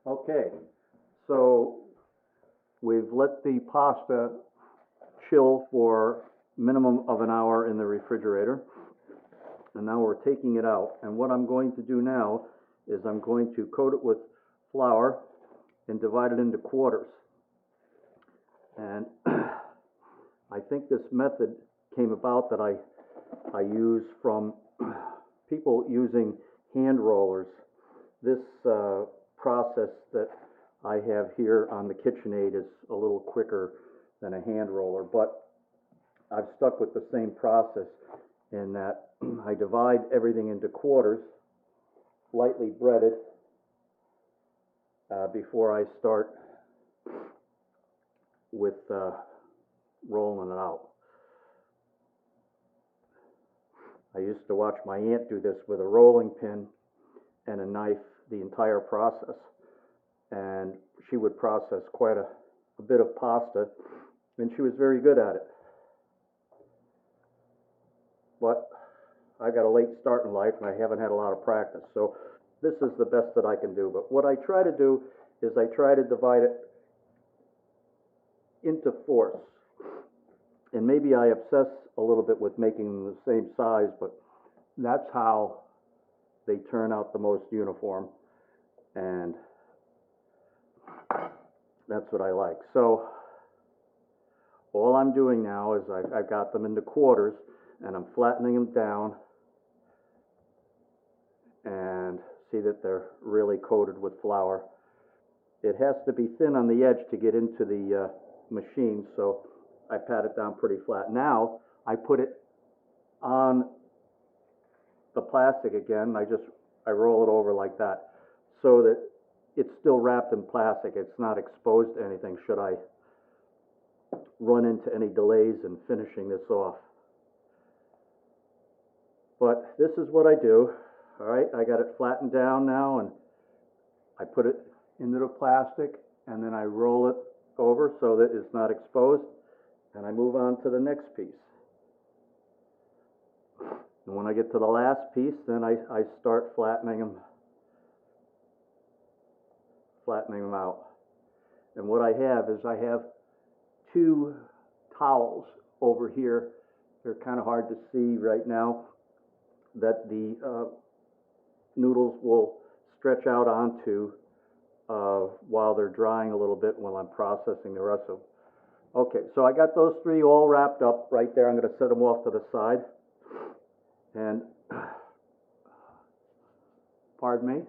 Okay, so we've let the pasta chill for minimum of an hour in the refrigerator, and now we're taking it out. And what I'm going to do now is I'm going to coat it with flour and divide it into quarters. And I think this method came about that I use from people using hand rollers. This process that I have here on the KitchenAid is a little quicker than a hand roller, but I've stuck with the same process in that I divide everything into quarters, lightly breaded, before I start with rolling it out. I used to watch my aunt do this with a rolling pin and a knife the entire process, and she would process quite a bit of pasta, and she was very good at it. But I got a late start in life and I haven't had a lot of practice, so this is the best that I can do. But what I try to do is I try to divide it into fourths, and maybe I obsess a little bit with making them the same size, but that's how they turn out the most uniform, and that's what I like. So all I'm doing now is I've got them into quarters, and I'm flattening them down, and see that they're really coated with flour. It has to be thin on the edge to get into the machine, so I pat it down pretty flat. Now I put it on the plastic again. I roll it over like that so that it's still wrapped in plastic. It's not exposed to anything should I run into any delays in finishing this off. But this is what I do. All right, I got it flattened down now, and I put it into the plastic, and then I roll it over so that it's not exposed, and I move on to the next piece. And when I get to the last piece, then I start flattening them out. And what I have is I have two towels over here. They're kind of hard to see right now, that the noodles will stretch out onto while they're drying a little bit while I'm processing the rest of them. Okay, so I got those three all wrapped up right there. I'm going to set them off to the side. And, pardon me.